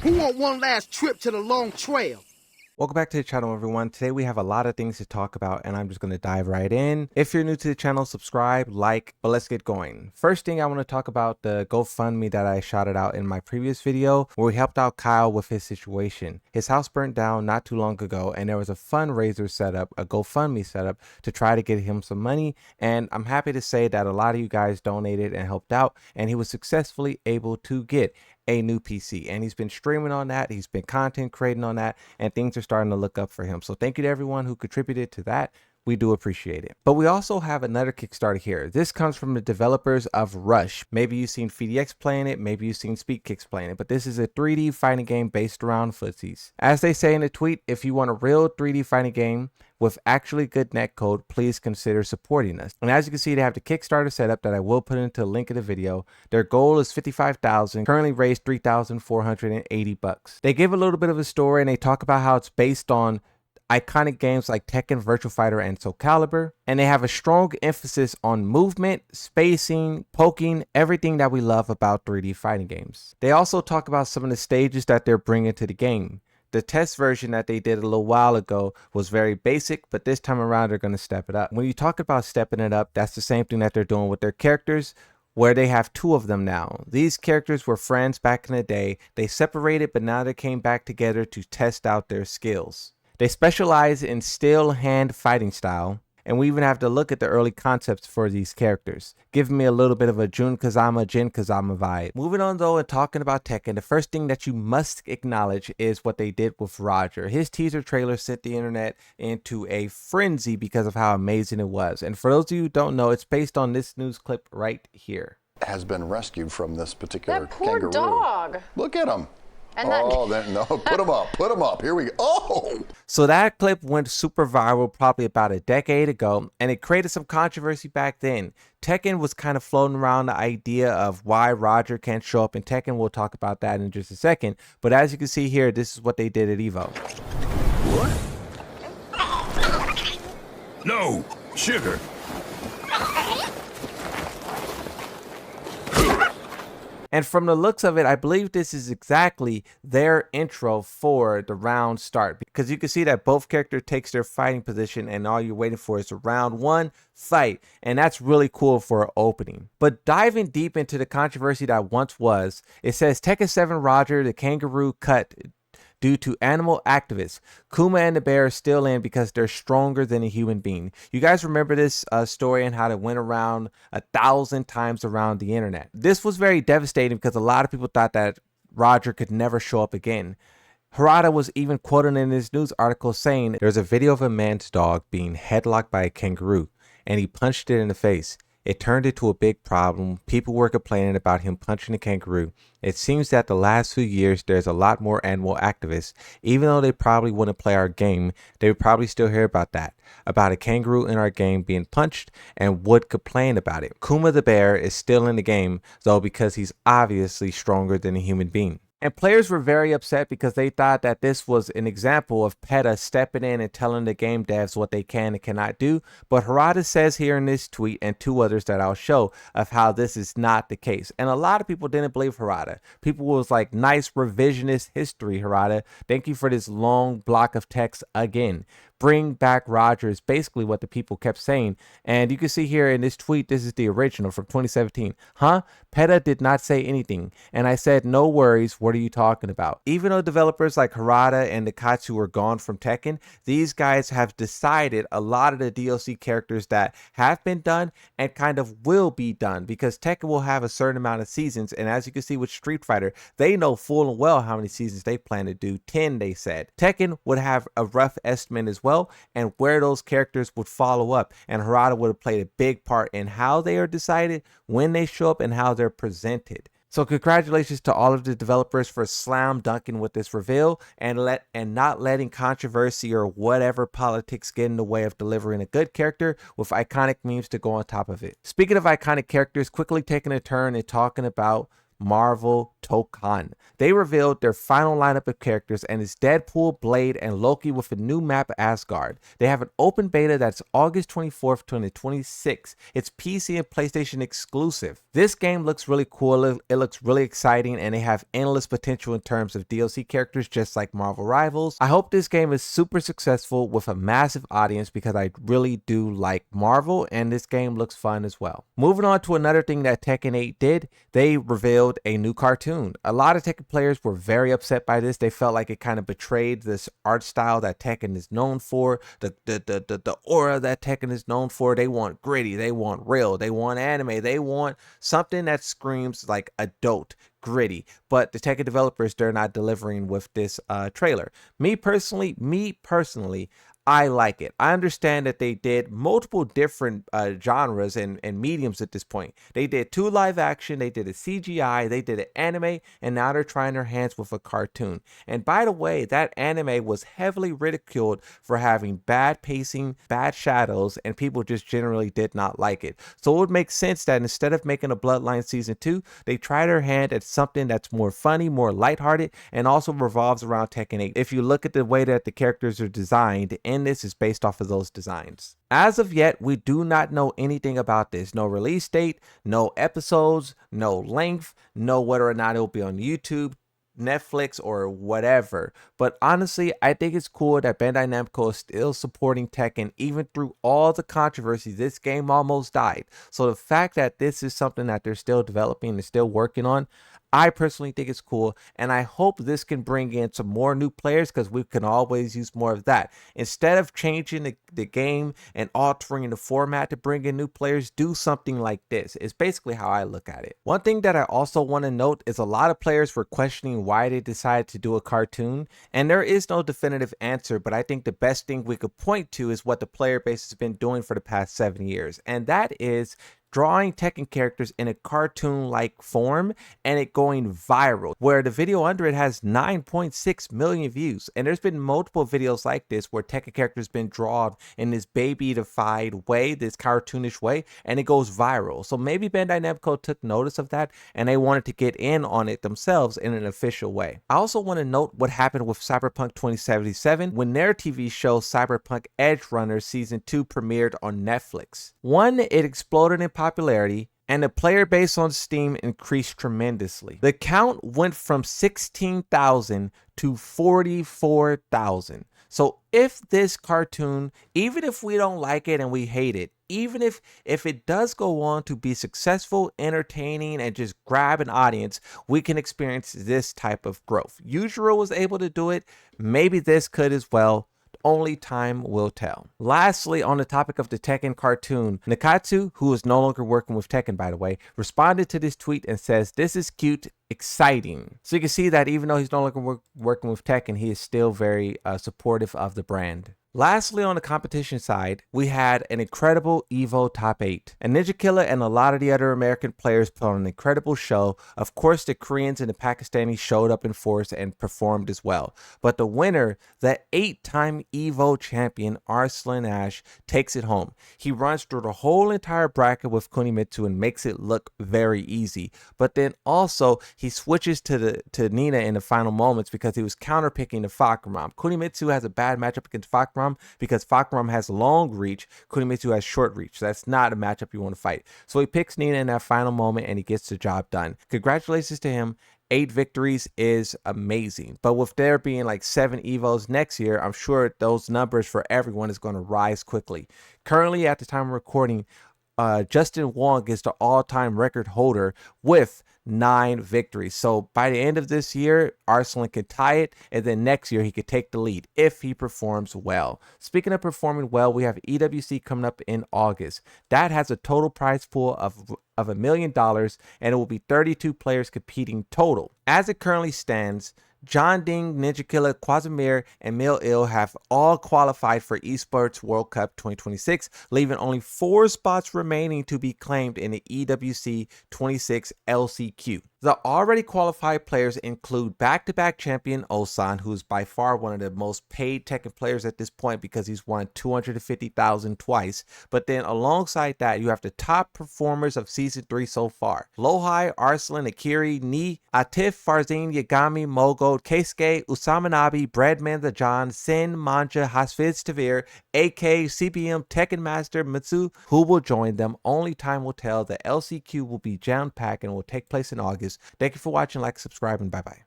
Who want one last trip to the long trail? Welcome back to the channel, everyone. Today we have a lot of things to talk about and I'm just going to dive right in. If you're new to the channel, subscribe, like, but let's get going. First thing I want to talk about the GoFundMe that I shouted out in my previous video where we helped out Kyle with his situation. His house burnt down not too long ago and there was a fundraiser set up, a GoFundMe set up to try to get him some money, and I'm happy to say that a lot of you guys donated and helped out and he was successfully able to get a new PC, and he's been streaming on that, he's been content creating on that, and things are starting to look up for him. So thank you to everyone who contributed to that. We do appreciate it. But we also have another Kickstarter here. This comes from the developers of R.U.S.H. Maybe you've seen FDX playing it, maybe you've seen SpeedKicks playing it, but this is a 3D fighting game based around footsies. As they say in the tweet, if you want a real 3D fighting game with actually good netcode, please consider supporting us. And as you can see, they have the Kickstarter set up that I will put into a link in the video. Their goal is $55,000, currently raised $3,480. They give a little bit of a story and they talk about how it's based on iconic games like Tekken, Virtua Fighter, and Soul Calibur, and they have a strong emphasis on movement, spacing, poking, everything that we love about 3D fighting games. They also talk about some of the stages that they're bringing to the game. The test version that they did a little while ago was very basic, but this time around they're going to step it up. When you talk about stepping it up, that's the same thing that they're doing with their characters, where they have two of them now. These characters were friends back in the day. They separated, but now they came back together to test out their skills. They specialize in still hand fighting style, and we even have to look at the early concepts for these characters, giving me a little bit of a Jin Kazama vibe. Moving on though and talking about Tekken, the first thing that you must acknowledge is what they did with Roger. His teaser trailer sent the internet into a frenzy because of how amazing it was. And for those of you who don't know, it's based on this news clip right here. Has been rescued from this particular that poor kangaroo. Dog. Look at him. And oh, no, put him up. Here we go. Oh! So that clip went super viral probably about a decade ago, and it created some controversy back then. Tekken was kind of floating around the idea of why Roger can't show up in Tekken. We'll talk about that in just a second. But as you can see here, this is what they did at EVO. What? No, sugar. And from the looks of it, I believe this is exactly their intro for the round start, because you can see that both characters takes their fighting position and all you're waiting for is a round one fight. And that's really cool for an opening. But diving deep into the controversy that once was, it says Tekken 7 Roger, the kangaroo cut due to animal activists. Kuma and the bear are still in because they're stronger than a human being. You guys remember this story and how it went around 1,000 times around the internet. This was very devastating because a lot of people thought that Roger could never show up again. Harada was even quoted in this news article saying there's a video of a man's dog being headlocked by a kangaroo and he punched it in the face. It turned into a big problem. People were complaining about him punching a kangaroo. It seems that the last few years there's a lot more animal activists. Even though they probably wouldn't play our game, they would probably still hear about that. About a kangaroo in our game being punched and would complain about it. Kuma the bear is still in the game though because he's obviously stronger than a human being. And players were very upset because they thought that this was an example of PETA stepping in and telling the game devs what they can and cannot do. But Harada says here in this tweet and two others that I'll show of how this is not the case. And a lot of people didn't believe Harada. People was like, nice revisionist history, Harada. Thank you for this long block of text again. Bring back Roger is basically what the people kept saying. And you can see here in this tweet, this is the original from 2017. Huh? PETA did not say anything. And I said, no worries. What are you talking about? Even though developers like Harada and Nikatsu were gone from Tekken, these guys have decided a lot of the DLC characters that have been done and kind of will be done because Tekken will have a certain amount of seasons. And as you can see with Street Fighter, they know full and well how many seasons they plan to do. 10, they said. Tekken would have a rough estimate as well and where those characters would follow up, and Harada would have played a big part in how they are decided, when they show up, and how they're presented. So congratulations to all of the developers for slam dunking with this reveal and not letting controversy or whatever politics get in the way of delivering a good character with iconic memes to go on top of it. Speaking of iconic characters, quickly taking a turn and talking about Marvel Tokan. They revealed their final lineup of characters, and it's Deadpool, Blade, and Loki with a new map Asgard. They have an open beta that's August 24th, 2026. It's PC and PlayStation exclusive. This game looks really cool, it looks really exciting, and they have endless potential in terms of DLC characters just like Marvel Rivals. I hope this game is super successful with a massive audience because I really do like Marvel, and this game looks fun as well. Moving on to another thing that Tekken 8 did, they revealed a new cartoon. A lot of Tekken players were very upset by this. They felt like it kind of betrayed this art style that Tekken is known for, the aura that Tekken is known for. They want gritty, they want real, they want anime, they want something that screams like adult, gritty. But the Tekken developers, they're not delivering with this trailer. Me personally, I like it. I understand that they did multiple different genres and mediums at this point. They did 2 live action, they did a CGI, they did an anime, and now they're trying their hands with a cartoon. And by the way, that anime was heavily ridiculed for having bad pacing, bad shadows, and people just generally did not like it. So it would make sense that instead of making a Bloodline Season 2, they try their hand at something that's more funny, more lighthearted, and also revolves around Tekken 8. If you look at the way that the characters are designed, and this is based off of those designs. As of yet, we do not know anything about this. No release date, no episodes, no length, no whether or not it will be on YouTube, Netflix, or whatever. But honestly, I think it's cool that Bandai Namco is still supporting Tekken even through all the controversy. This game almost died. So the fact that this is something that they're still developing and still working on, I personally think it's cool, and I hope this can bring in some more new players because we can always use more of that. Instead of changing the game and altering the format to bring in new players, do something like this. It's basically how I look at it. One thing that I also want to note is a lot of players were questioning why they decided to do a cartoon, and there is no definitive answer, but I think the best thing we could point to is what the player base has been doing for the past 7 years, and that is drawing Tekken characters in a cartoon-like form and it going viral, where the video under it has 9.6 million views. And there's been multiple videos like this where Tekken characters been drawn in this baby-ified way, this cartoonish way, and it goes viral. So maybe Bandai Namco took notice of that and they wanted to get in on it themselves in an official way. I also want to note what happened with Cyberpunk 2077 when their TV show Cyberpunk Edge Runner Season 2 premiered on Netflix. One, it exploded in popularity, and the player base on Steam increased tremendously. The count went from 16,000 to 44,000. So if this cartoon, even if we don't like it and we hate it, even if it does go on to be successful, entertaining, and just grab an audience, we can experience this type of growth. Yujiro was able to do it. Maybe this could as well. Only time will tell. Lastly, on the topic of the Tekken cartoon, Nakatsu, who is no longer working with Tekken by the way, responded to this tweet and says, "This is cute, exciting." So you can see that even though he's no longer working with Tekken, he is still very supportive of the brand. Lastly, on the competition side, we had an incredible EVO Top 8. And Ninja Killer and a lot of the other American players put on an incredible show. Of course, the Koreans and the Pakistanis showed up in force and performed as well. But the winner, the 8-time EVO champion, R.U.S.H, takes it home. He runs through the whole entire bracket with Kunimitsu and makes it look very easy. But then also, he switches to Nina in the final moments because he was counterpicking the Fahkumram. Kunimitsu has a bad matchup against Fahkumram because Fahkumram has long reach, Kunimitsu has short reach. So that's not a matchup you want to fight. So he picks Nina in that final moment and he gets the job done. Congratulations to him. 8 victories is amazing. But with there being like 7 EVOs next year, I'm sure those numbers for everyone is going to rise quickly. Currently, at the time of recording, Justin Wong is the all-time record holder with 9 victories. So by the end of this year, Arslan could tie it, and then next year he could take the lead if he performs well. Speaking of performing well, we have EWC coming up in August. That has a total prize pool of $1 million, and it will be 32 players competing total. As it currently stands, John Ding, Ninja Killer, Quasimir, and Mil Il have all qualified for Esports World Cup 2026, leaving only 4 spots remaining to be claimed in the EWC 26 LCQ. The already qualified players include back-to-back champion Osan, who's by far one of the most paid Tekken players at this point because he's won 250,000 twice. But then alongside that, you have the top performers of Season 3 so far. Lohai, Arslan, Akiri, Ni, Atif, Farzin, Yagami, Mogo, Keisuke, Usamanabe, Breadman the John, Sin, Manja, Hasfiz Tavir, AK, CBM, Tekken Master, Mitsu, who will join them. Only time will tell. The LCQ will be jam-packed and will take place in August. Thank you for watching, like, subscribe, and bye-bye.